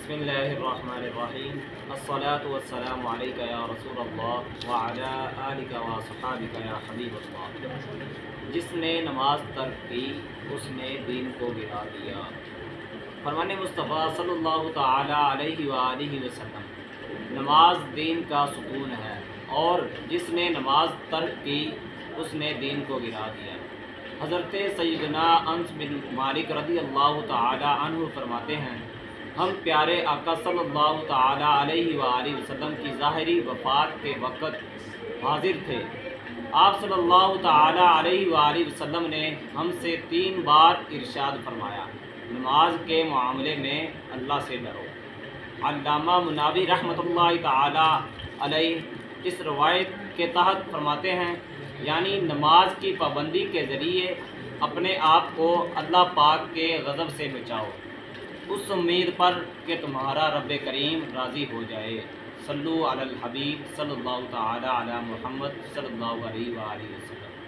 بسم اللہ الرحمن الرحیم الصلاۃ والسلام علیک یا رسول اللہ وعلی آلک و صحابک یا حبیب اللہ۔ جس نے نماز ترک کی اس نے دین کو گرا دیا۔ فرمان مصطفیٰ صلی اللہ تعالی علیہ وآلہ وسلم، نماز دین کا ستون ہے اور جس نے نماز ترک کی اس نے دین کو گرا دیا۔ حضرت سیدنا انس بن مالک رضی اللہ تعالی عنہ فرماتے ہیں، ہم پیارے آقا صلی اللہ تعالی علیہ وآلہ وسلم کی ظاہری وفات کے وقت حاضر تھے۔ آپ صلی اللہ تعالی علیہ وآلہ وسلم نے ہم سے 3 بار ارشاد فرمایا، نماز کے معاملے میں اللہ سے ڈرو۔ علامہ مناوی رحمۃ اللہ تعالی علیہ اس روایت کے تحت فرماتے ہیں، یعنی نماز کی پابندی کے ذریعے اپنے آپ کو اللہ پاک کے غضب سے بچاؤ، اس امید پر کہ تمہارا رب کریم راضی ہو جائے۔ صلو علی الحبیب صلی اللہ تعالی علی محمد صلی اللہ علیہ وآلہ وسلم۔